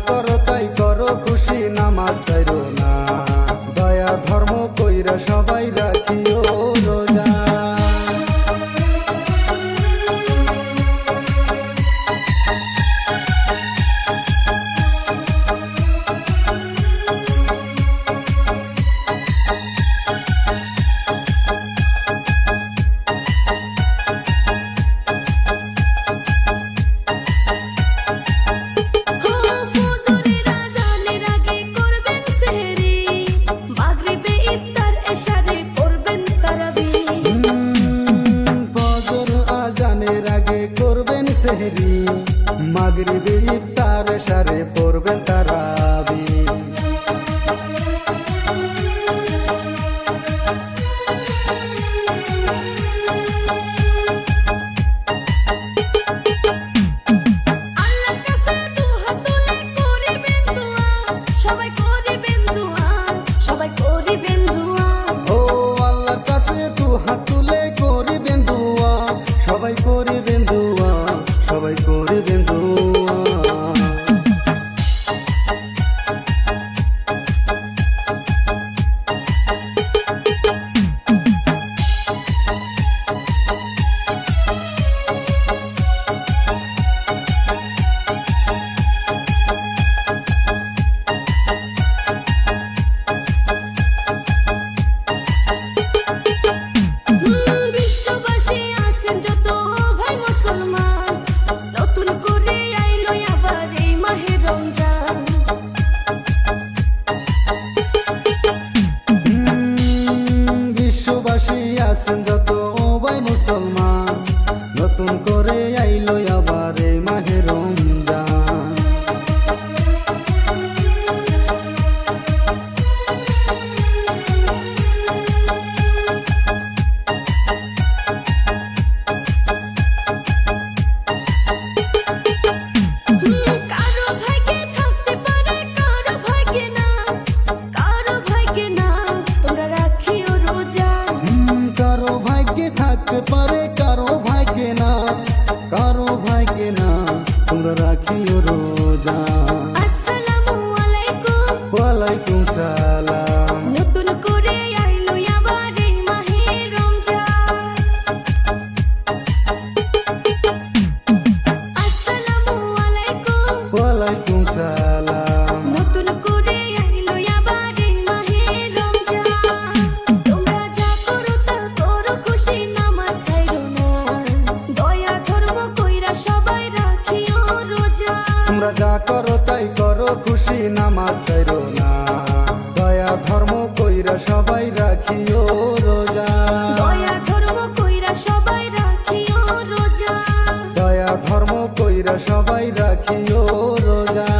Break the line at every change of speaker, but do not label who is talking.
করো তাই করো খুশি নামাজ ছাইরো না দয়া ধর্ম কইরা সবাই রাখিও রোজা সেহরি মাগরিবে ইফতার সারে পড়বেন তারাবি ও আল্লাহর কাছে দু হাত তুলে করিবেন দোয়া সবাই করিবেন দোয়া সবাই করিবেন দোয়া আছেন যত ভাই মুসলমান নতুন করে আইলো আবার এই মাহে রমজান থাকতে পারে কারো ভাগ্যে না তোমরা রাখিও রোজা
আসসালামু আলাইকুম
ওয়ালাইকুম সালাম
নতুন করে আইলো আবার এই মাহে রমজান আসসালামু আলাইকুম
ওয়ালাইকুম সালাম
নতুন করে আইলো আবার এই মাহে রমজান তোমরা যা করো তা করো খুশি নামাজ ছাইরো না দয়া ধর্ম কইরা সবাই রাখিও রোজা
তোমরা যা করো তাই করো খুশি নামাজ ছাইরো না দয়া ধর্ম কইরা সবাই রাখিও রোজা
দয়া ধর্ম কইরা সবাই রাখিও রোজা
দয়া ধর্ম কইরা সবাই রাখিও রোজা।